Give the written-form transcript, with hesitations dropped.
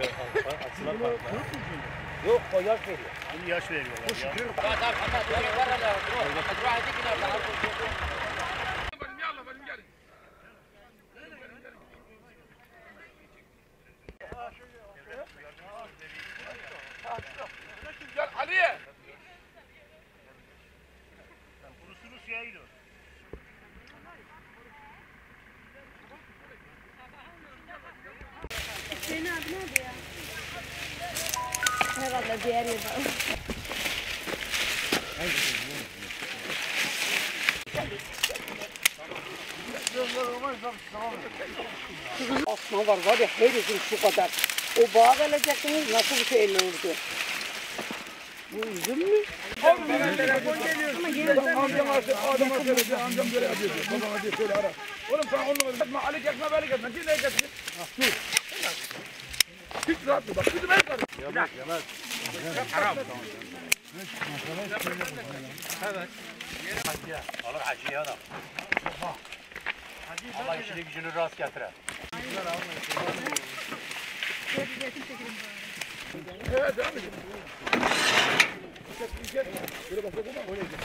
Atsılar farklı. Yok o yaş veriyor. Bunu yaş veriyorlar ya. Gel Aliye. Kurusunuz suya gidiyor. Hüseyin abi nerede ya? Herhalde diğer yerde. Asma var ya her gün şu kadar. O bağ alacaktınız nasıl bir şeyle oldu? Bu üzüm mü? Telefon geliyor. Adama söyledi. Amcam böyle yapıyor. Babama diye söyle ara. Oğlum sen onu etme. Ali kesme böyle kesme. Kim ne kesme? Dur. Hiç rahat dur. Bak bizim el karı. Yemez yemez. Haram. Evet. Hacıya. Alır hacıya adam. Allah işini gücünü rast getirer. Evet devam edin. Böyle bak. Oraya git.